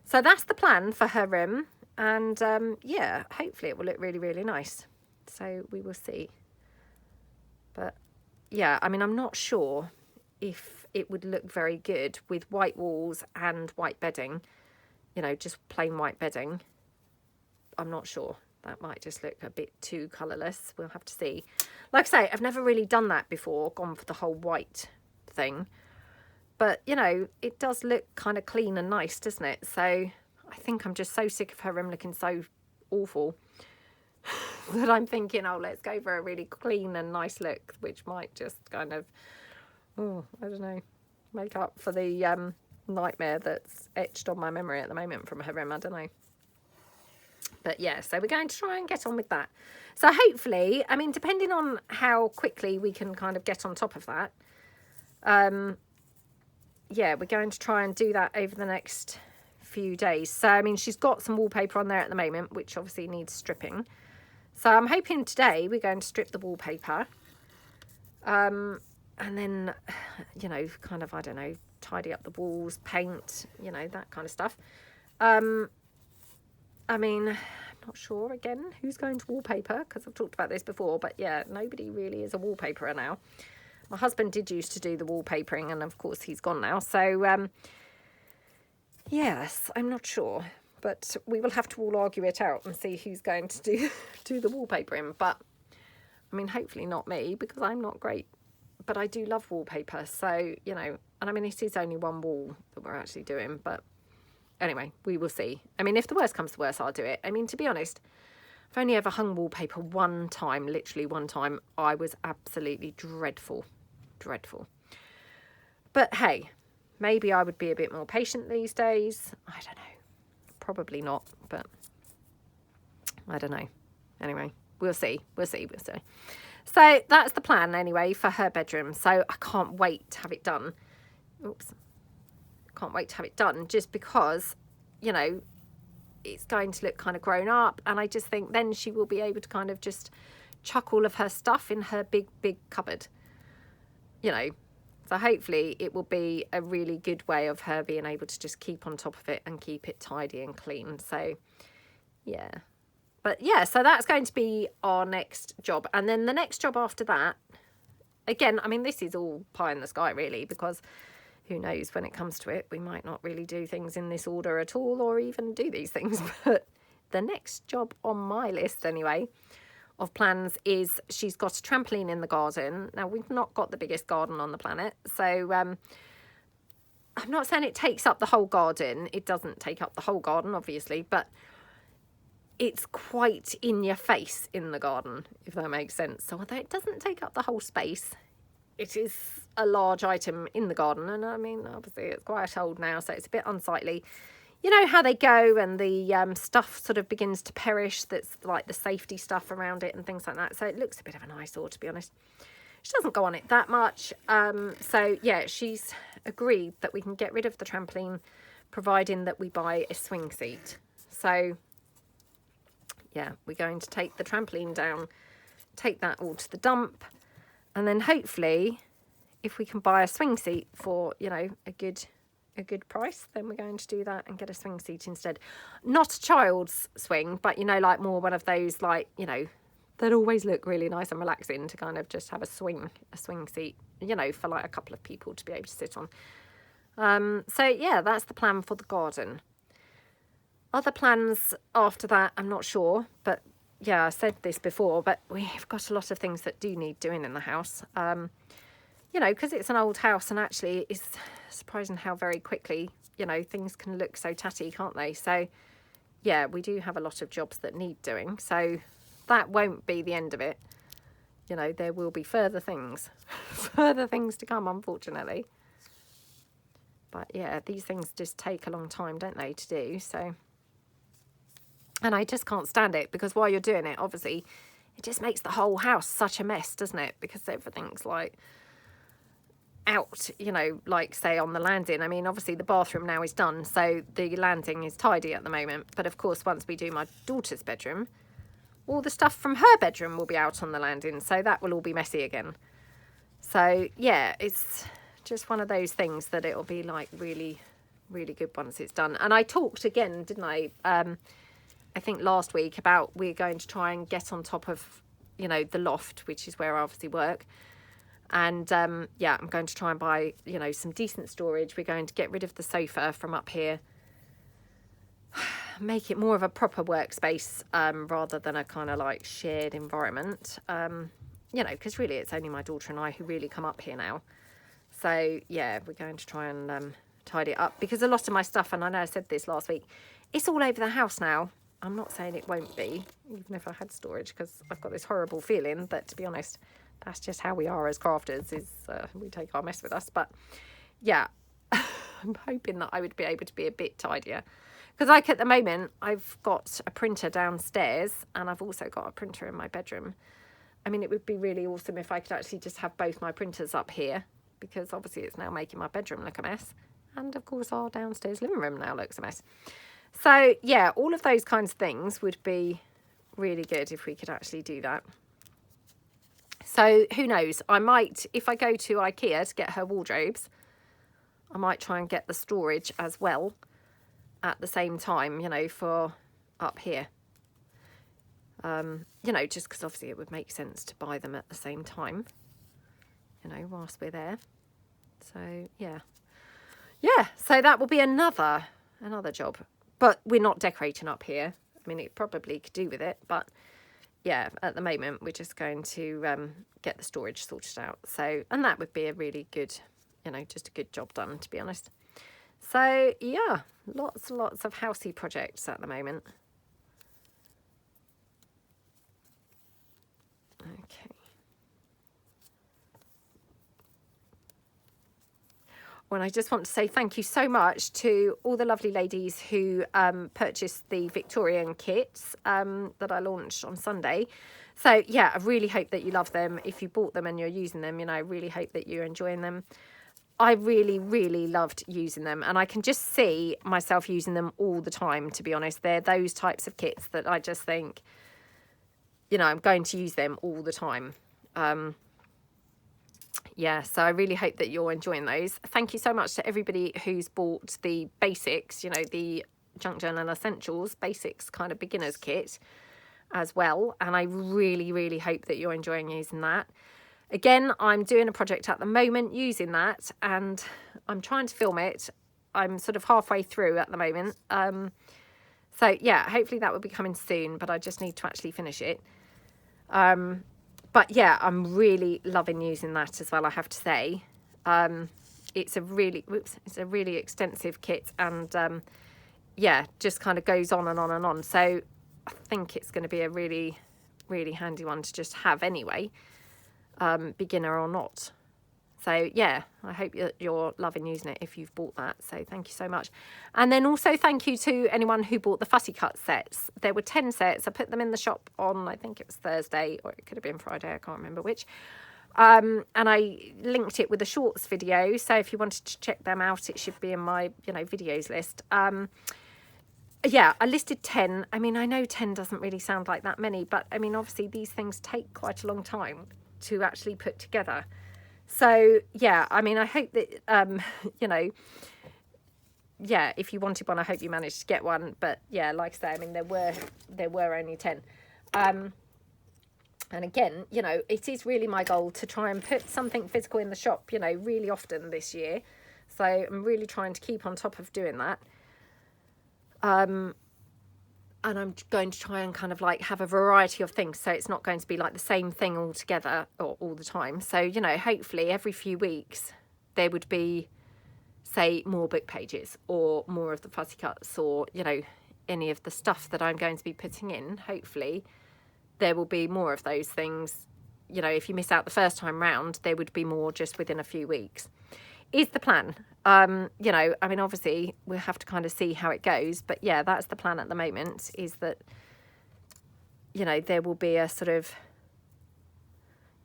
So that's the plan for her room. And, yeah, hopefully it will look really, really nice. So we will see. But, yeah, I mean, I'm not sure if it would look very good with white walls and white bedding. You know, just plain white bedding. I'm not sure. That might just look a bit too colourless. We'll have to see. Like I say, I've never really done that before, gone for the whole white thing. But, you know, it does look kind of clean and nice, doesn't it? So I think I'm just so sick of her room looking so awful that I'm thinking, oh, let's go for a really clean and nice look, which might just kind of, oh, I don't know, make up for the nightmare that's etched on my memory at the moment from her room. I don't know. But yeah, so we're going to try and get on with that. So hopefully, I mean, depending on how quickly we can kind of get on top of that, yeah, we're going to try and do that over the next few days. So, I mean, she's got some wallpaper on there at the moment, which obviously needs stripping. So I'm hoping today we're going to strip the wallpaper. And then, you know, kind of, I don't know, tidy up the walls, paint, you know, that kind of stuff. I mean, I'm not sure, again, who's going to wallpaper, because I've talked about this before, but yeah, nobody really is a wallpaperer now. My husband did used to do the wallpapering, and of course he's gone now. So, yes, I'm not sure, but we will have to all argue it out and see who's going to do the wallpapering. But, I mean, hopefully not me, because I'm not great. But I do love wallpaper, so, you know, and I mean, it is only one wall that we're actually doing, but... Anyway, we will see. I mean, if the worst comes to worst, I'll do it. I mean, to be honest, I've only ever hung wallpaper one time, literally one time. I was absolutely dreadful. Dreadful. But hey, maybe I would be a bit more patient these days. I don't know. Probably not, but I don't know. Anyway, we'll see. We'll see. We'll see. So that's the plan anyway for her bedroom. So I can't wait to have it done. Oops. Can't wait to have it done, just because, you know, it's going to look kind of grown up, and I just think then she will be able to kind of just chuck all of her stuff in her big cupboard, you know. So hopefully it will be a really good way of her being able to just keep on top of it and keep it tidy and clean. So yeah, but yeah, so that's going to be our next job, and then the next job after that again, I mean, this is all pie in the sky really, because who knows, when it comes to it, we might not really do things in this order at all, or even do these things. But the next job on my list anyway of plans is she's got a trampoline in the garden. Now, we've not got the biggest garden on the planet, so I'm not saying it takes up the whole garden. It doesn't take up the whole garden, obviously, but it's quite in your face in the garden, if that makes sense. So although it doesn't take up the whole space, it is a large item in the garden. And I mean, obviously it's quite old now, so it's a bit unsightly. You know how they go and the stuff sort of begins to perish, that's like the safety stuff around it and things like that. So it looks a bit of an eyesore, to be honest. She doesn't go on it that much. So yeah, she's agreed that we can get rid of the trampoline, providing that we buy a swing seat. So yeah, we're going to take the trampoline down, take that all to the dump, and then hopefully if we can buy a swing seat for, you know, a good price, then we're going to do that and get a swing seat instead. Not a child's swing, but, you know, like more one of those, like, you know, that always look really nice and relaxing, to kind of just have a swing seat, you know, for like a couple of people to be able to sit on. So yeah, that's the plan for the garden. Other plans after that, I'm not sure, but yeah, I said this before, but we've got a lot of things that do need doing in the house. You know, because it's an old house, and actually it's surprising how very quickly, you know, things can look so tatty, can't they? So yeah, we do have a lot of jobs that need doing, so that won't be the end of it. You know, there will be further things further things to come, unfortunately. But yeah, these things just take a long time, don't they, to do. So, and I just can't stand it, because while you're doing it, obviously it just makes the whole house such a mess, doesn't it? Because everything's like out, you know, like say on the landing. I mean, obviously the bathroom now is done, so the landing is tidy at the moment, but of course once we do my daughter's bedroom, all the stuff from her bedroom will be out on the landing, so that will all be messy again. So yeah, it's just one of those things that it'll be like really, really good once it's done. And I talked again, didn't I think last week, about we're going to try and get on top of, you know, the loft, which is where I obviously work. And yeah, I'm going to try and buy, you know, some decent storage. We're going to get rid of the sofa from up here, make it more of a proper workspace, rather than a kind of like shared environment. You know, because really it's only my daughter and I who really come up here now. So yeah, we're going to try and tidy it up, because a lot of my stuff, and I know I said this last week, it's all over the house now. I'm not saying it won't be, even if I had storage, because I've got this horrible feeling that, to be honest, that's just how we are as crafters, is we take our mess with us. But yeah, I'm hoping that I would be able to be a bit tidier, because like at the moment I've got a printer downstairs and I've also got a printer in my bedroom. I mean, it would be really awesome if I could actually just have both my printers up here, because obviously it's now making my bedroom look a mess, and of course our downstairs living room now looks a mess. So yeah, all of those kinds of things would be really good if we could actually do that. So who knows, I might, if I go to IKEA to get her wardrobes, I might try and get the storage as well at the same time, you know, for up here. You know, just because obviously it would make sense to buy them at the same time, you know, whilst we're there. So yeah, so that will be another job, but we're not decorating up here. I mean, it probably could do with it, but yeah, at the moment we're just going to get the storage sorted out. So, and that would be a really good, you know, just a good job done, to be honest. So yeah, lots of housey projects at the moment. Okay. Well, I just want to say thank you so much to all the lovely ladies who purchased the Victorian kits that I launched on Sunday. So yeah, I really hope that you love them. If you bought them and you're using them, you know, I really hope that you're enjoying them. I really, really loved using them, and I can just see myself using them all the time, to be honest. They're those types of kits that I just think, you know, I'm going to use them all the time. Yeah, so I really hope that you're enjoying those. Thank you so much to everybody who's bought the basics, you know, the Junk Journal Essentials basics kind of beginner's kit as well. And I really, really hope that you're enjoying using that. Again, I'm doing a project at the moment using that, and I'm trying to film it. I'm sort of halfway through at the moment. So yeah, hopefully that will be coming soon, but I just need to actually finish it. But yeah, I'm really loving using that as well, I have to say. It's a really extensive kit, and yeah, just kind of goes on and on and on. So I think it's going to be a really, really handy one to just have anyway, beginner or not. So yeah, I hope you're loving using it if you've bought that. So thank you so much. And then also thank you to anyone who bought the fussy cut sets. There were 10 sets. I put them in the shop on, I think it was Thursday, or it could have been Friday, I can't remember which. And I linked it with a shorts video. So if you wanted to check them out, it should be in my, videos list. Yeah, I listed 10. I mean, I know 10 doesn't really sound like that many, but I mean, obviously these things take quite a long time to actually put together. So yeah, I mean, I hope that, yeah, if you wanted one, I hope you managed to get one. But yeah, like I say, I mean, there were only 10. And again, it is really my goal to try and put something physical in the shop, really often this year. So I'm really trying to keep on top of doing that. And I'm going to try and kind of like have a variety of things. So it's not going to be like the same thing all together or all the time. So, hopefully every few weeks there would be, say, more book pages or more of the fuzzy cuts or, any of the stuff that I'm going to be putting in. Hopefully there will be more of those things. If you miss out the first time round, there would be more just within a few weeks. Is the plan. I mean, obviously we'll have to kind of see how it goes, but yeah, that's the plan at the moment, is that, there will be a sort of,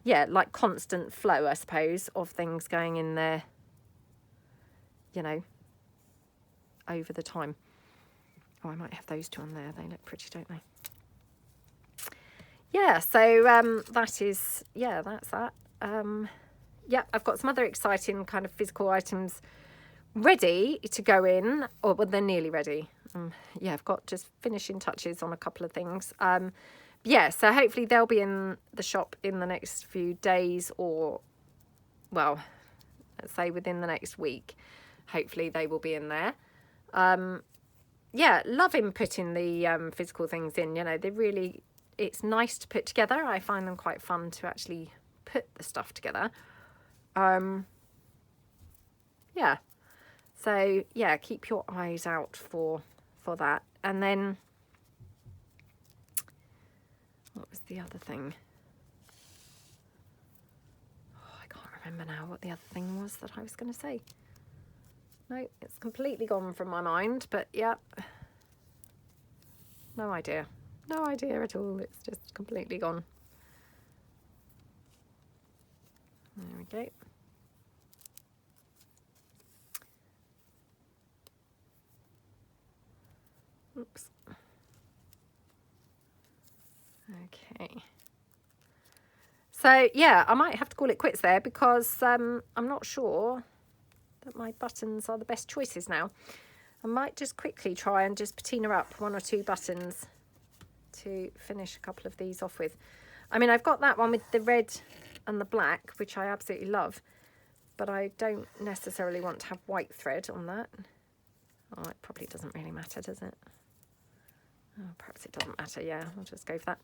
yeah, like constant flow, I suppose, of things going in there, over the time. Oh, I might have those two on there. They look pretty, don't they? Yeah, so that is, yeah, that's that. Yeah, I've got some other exciting kind of physical items ready to go in, or well, they're nearly ready. Yeah, I've got just finishing touches on a couple of things. Yeah, so hopefully they'll be in the shop in the next few days, or, well, let's say within the next week. Hopefully they will be in there. Yeah, loving putting the physical things in. They really, it's nice to put together. I find them quite fun to actually put the stuff together. Yeah, so yeah, keep your eyes out for that. And then what was the other thing? Oh, I can't remember now what the other thing was that I was going to say. No, it's completely gone from my mind, but yeah, no idea at all. It's just completely gone. There we go. Oops. Okay. So yeah, I might have to call it quits there, because I'm not sure that my buttons are the best choices now. I might just quickly try and just patina up 1 or 2 buttons to finish a couple of these off with. I mean, I've got that one with the red and the black, which I absolutely love, but I don't necessarily want to have white thread on that. Oh, it probably doesn't really matter, does it? Oh, perhaps it doesn't matter. Yeah, I'll just go for that.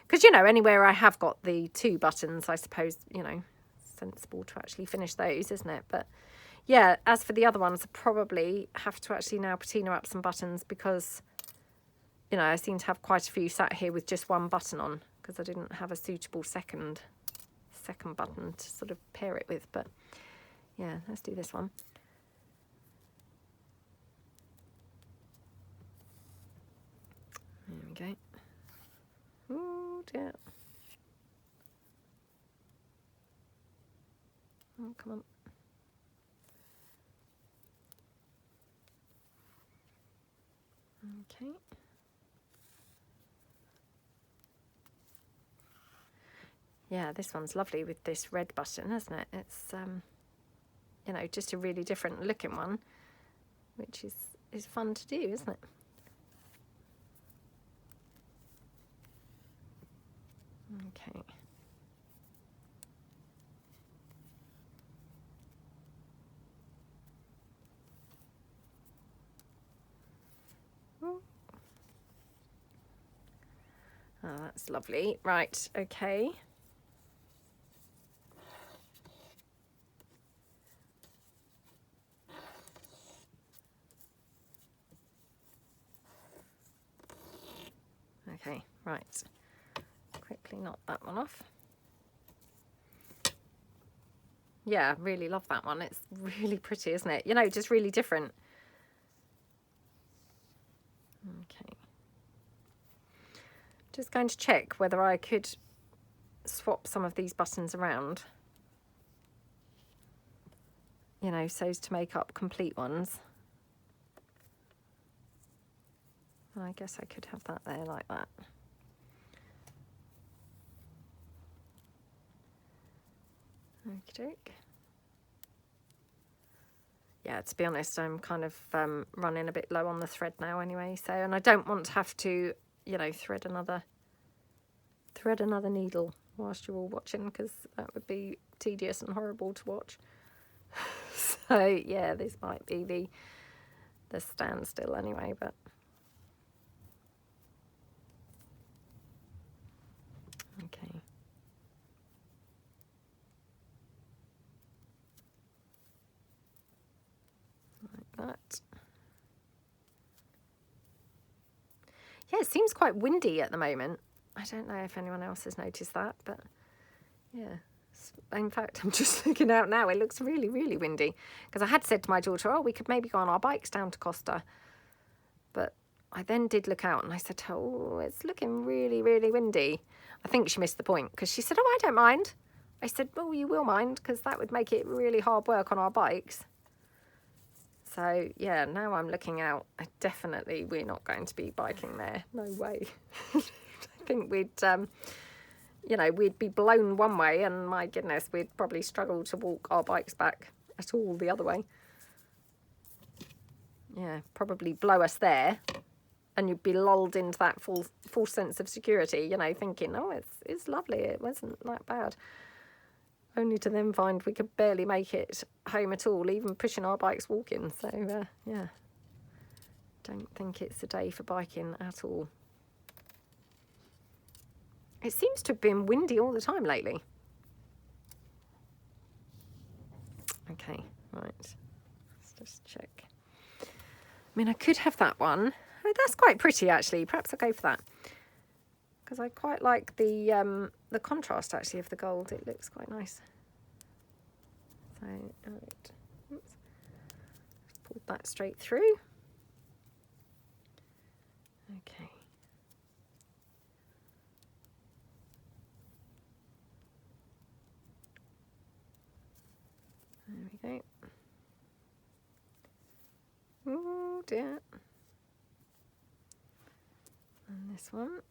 Because, anywhere I have got the 2 buttons, I suppose, sensible to actually finish those, isn't it? But yeah, as for the other ones, I probably have to actually now patina up some buttons, because, I seem to have quite a few sat here with just 1 button on, because I didn't have a suitable second button to sort of pair it with. But yeah, let's do this one. There we go. Oh dear. Oh, come on. Okay. Yeah, this one's lovely with this red button, isn't it? It's, just a really different looking one, which is fun to do, isn't it? Okay. Oh, that's lovely. Right, okay. Okay, right. Quickly knock that one off. Yeah, really love that one. It's really pretty, isn't it? You know, just really different. Okay. Just going to check whether I could swap some of these buttons around. You know, so as to make up complete ones. I guess I could have that there like that. Okey-doke. Yeah, to be honest, I'm kind of running a bit low on the thread now anyway. So, and I don't want to have to, you know, thread another needle whilst you're all watching, because that would be tedious and horrible to watch. So yeah, this might be the standstill anyway, but okay. Like that. Yeah, it seems quite windy at the moment. I don't know if anyone else has noticed that, but yeah. In fact, I'm just looking out now. It looks really, really windy. Because I had said to my daughter, oh, we could maybe go on our bikes down to Costa. But I then did look out and I said, oh, it's looking really, really windy. I think she missed the point because she said, oh, I don't mind. I said, well, you will mind because that would make it really hard work on our bikes. So, yeah, now I'm looking out. We're not going to be biking there. No way. I think we'd... you know, we'd be blown one way and my goodness, we'd probably struggle to walk our bikes back at all the other way. Yeah, probably blow us there and you'd be lulled into that full sense of security, you know, thinking, oh, it's lovely, it wasn't that bad. Only to then find we could barely make it home at all, even pushing our bikes walking. So, yeah, don't think it's a day for biking at all. It seems to have been windy all the time lately. Okay, right. Let's just check. I mean, I could have that one. Oh, that's quite pretty, actually. Perhaps I'll go for that. Because I quite like the contrast, actually, of the gold. It looks quite nice. So, right. Oops. Pulled that straight through. Okay. There we go. Oh dear. And this one.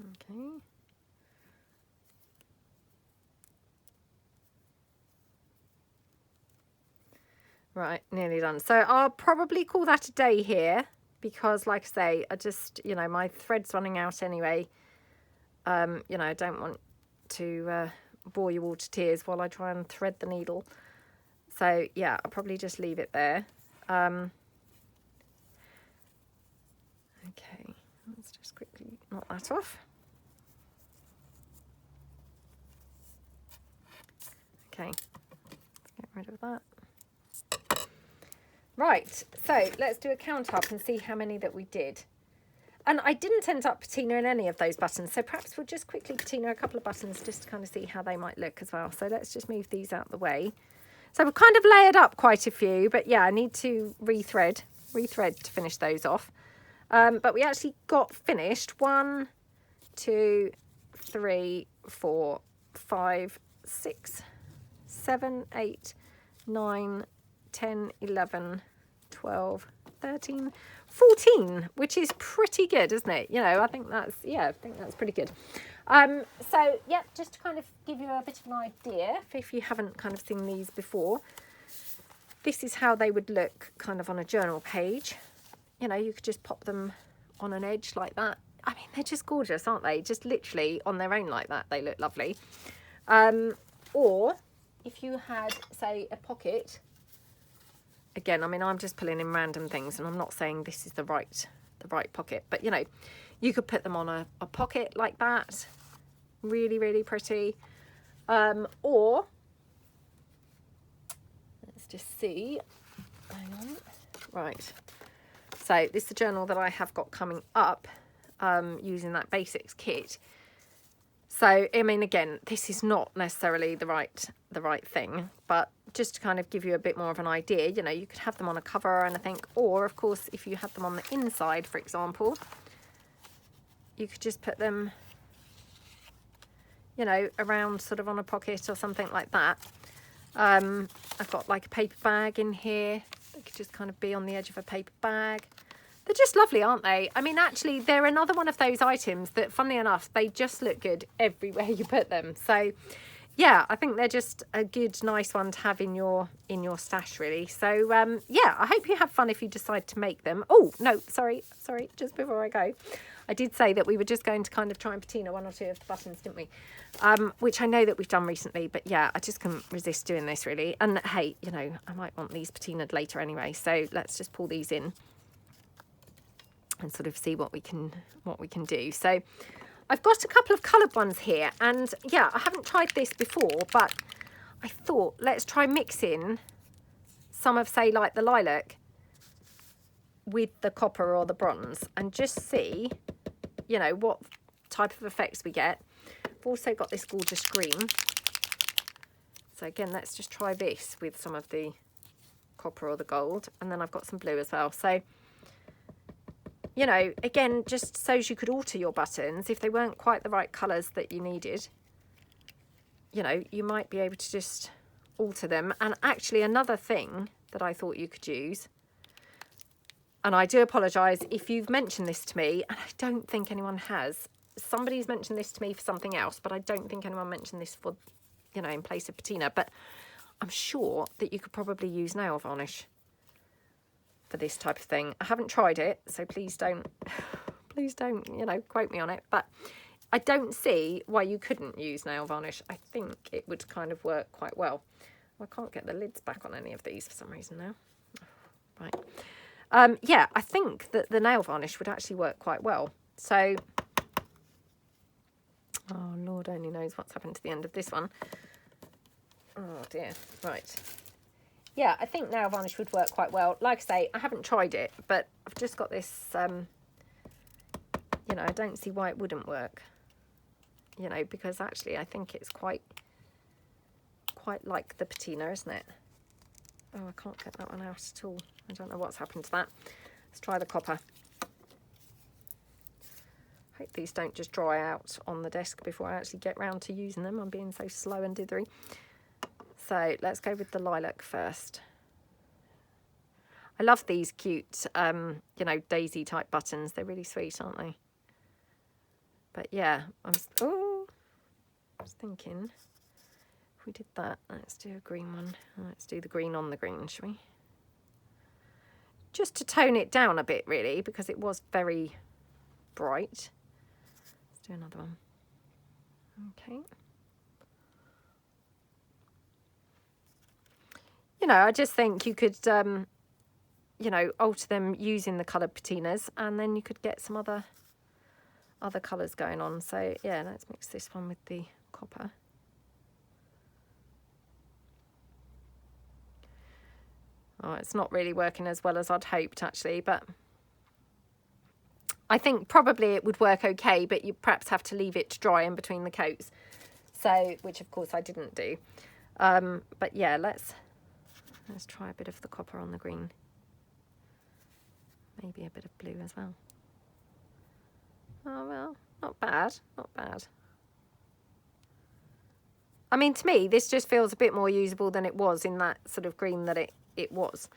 Okay. Right, nearly done. So I'll probably call that a day here because, like I say, I just, you know, my thread's running out anyway. You know, I don't want to bore you all to tears while I try and thread the needle. So, yeah, I'll probably just leave it there. Okay, let's just quickly knock that off. Okay, get rid of that. Right, so let's do a count up and see how many that we did. And I didn't end up patina in any of those buttons, so perhaps we'll just quickly patina a couple of buttons just to kind of see how they might look as well. So let's just move these out of the way. So we've kind of layered up quite a few, but yeah, I need to rethread to finish those off. But we actually got finished 1, 2, 3, 4, 5, 6, 7, 8, 9, 10, 11, 12, 13, 14, which is pretty good, isn't it? You know, I think that's pretty good. So yeah, just to kind of give you a bit of an idea, if you haven't kind of seen these before, this is how they would look kind of on a journal page. You know, you could just pop them on an edge like that. I mean, they're just gorgeous, aren't they? Just literally on their own like that, they look lovely. Or if you had, say, a pocket again, I mean, I'm just pulling in random things, and I'm not saying this is the right pocket, but you know, you could put them on a pocket like that, really, really pretty. Or let's just see, hang on, right, so this is the journal that I have got coming up, using that basics kit. So I mean, again, this is not necessarily the right thing, but just to kind of give you a bit more of an idea, you know, you could have them on a cover or anything, or of course if you had them on the inside, for example, you could just put them, you know, around sort of on a pocket or something like that. I've got like a paper bag in here. They could just kind of be on the edge of a paper bag. They're just lovely, aren't they? I mean, actually, they're another one of those items that, funnily enough, they just look good everywhere you put them. So, yeah, I think they're just a good, nice one to have in your stash, really. So, yeah, I hope you have fun if you decide to make them. Oh, no, sorry, just before I go. I did say that we were just going to kind of try and patina one or two of the buttons, didn't we? Which I know that we've done recently, but yeah, I just couldn't resist doing this, really. And, hey, you know, I might want these patinaed later anyway, so let's just pull these in and sort of see what we can do. So I've got a couple of coloured ones here, and yeah, I haven't tried this before, but I thought let's try mixing some of, say, like the lilac with the copper or the bronze and just see, you know, what type of effects we get. I've also got this gorgeous green, so again, let's just try this with some of the copper or the gold, and then I've got some blue as well. So, you know, again, just so you could alter your buttons if they weren't quite the right colours that you needed. You know, you might be able to just alter them. And actually, another thing that I thought you could use, and I do apologise if you've mentioned this to me, and I don't think anyone has. Somebody's mentioned this to me for something else, but I don't think anyone mentioned this for, you know, in place of patina. But I'm sure that you could probably use nail varnish for this type of thing. I haven't tried it, so please don't, you know, quote me on it, but I don't see why you couldn't use nail varnish. I think it would kind of work quite well. I can't get the lids back on any of these for some reason now. Right. Yeah, I think that the nail varnish would actually work quite well. So, oh, Lord only knows what's happened to the end of this one. Oh, dear. Right. Yeah, I think nail varnish would work quite well. Like I say, I haven't tried it, but I've just got this, you know, I don't see why it wouldn't work. You know, because actually I think it's quite like the patina, isn't it? Oh, I can't get that one out at all. I don't know what's happened to that. Let's try the copper. Hope these don't just dry out on the desk before I actually get round to using them. I'm being so slow and dithery. So let's go with the lilac first. I love these cute, you know, daisy type buttons. They're really sweet, aren't they? But yeah, I was thinking if we did that, let's do a green one. Let's do the green on the green, shall we? Just to tone it down a bit, really, because it was very bright. Let's do another one. Okay. You know, I just think you could, you know, alter them using the coloured patinas, and then you could get some other colours going on. So, yeah, let's mix this one with the copper. Oh, it's not really working as well as I'd hoped, actually, but I think probably it would work okay, but you perhaps have to leave it to dry in between the coats. So, which, of course, I didn't do. But, yeah, let's try a bit of the copper on the green. Maybe a bit of blue as well. Oh, well, not bad, not bad. I mean, to me, this just feels a bit more usable than it was in that sort of green that it was.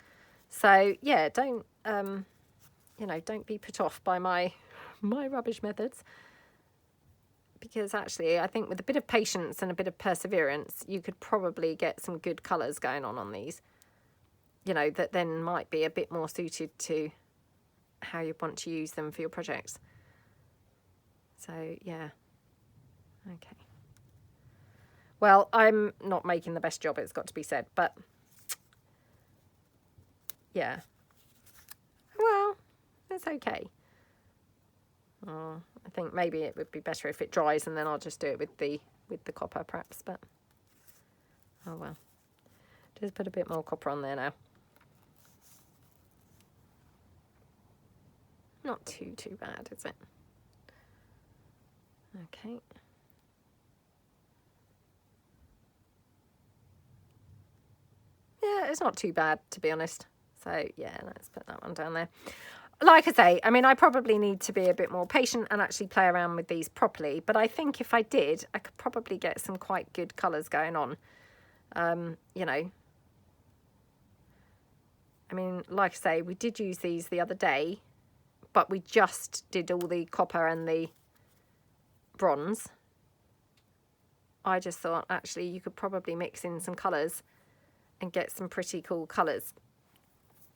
So, yeah, don't, you know, don't be put off by my rubbish methods. Because actually, I think with a bit of patience and a bit of perseverance, you could probably get some good colours going on these. You know, that then might be a bit more suited to how you want to use them for your projects. So, yeah. Okay. Well, I'm not making the best job, it's got to be said, but yeah. Well, it's okay. Oh, I think maybe it would be better if it dries and then I'll just do it with the copper perhaps, but oh well. Just put a bit more copper on there now. Not too bad, is it? Okay. Yeah, it's not too bad, to be honest. So, yeah, let's put that one down there. Like I say, I mean, I probably need to be a bit more patient and actually play around with these properly. But I think if I did, I could probably get some quite good colours going on. You know. I mean, like I say, we did use these the other day, but we just did all the copper and the bronze. I just thought, actually, you could probably mix in some colours and get some pretty cool colours.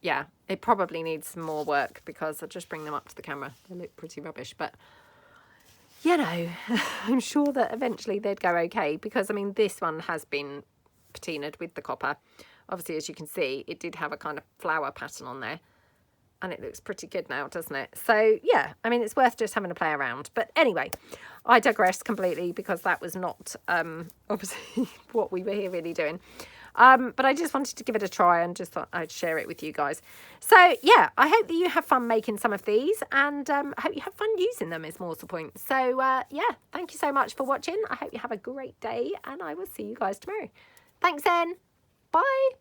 Yeah, it probably needs some more work because I'll just bring them up to the camera. They look pretty rubbish, but, you know, I'm sure that eventually they'd go okay because, I mean, this one has been patinaed with the copper. Obviously, as you can see, it did have a kind of flower pattern on there. And it looks pretty good now, doesn't it? So, yeah, I mean, it's worth just having a play around. But anyway, I digressed completely because that was not, obviously, what we were here really doing. But I just wanted to give it a try and just thought I'd share it with you guys. So, yeah, I hope that you have fun making some of these. And I hope you have fun using them is more the point. So, yeah, thank you so much for watching. I hope you have a great day. And I will see you guys tomorrow. Thanks, then. Bye.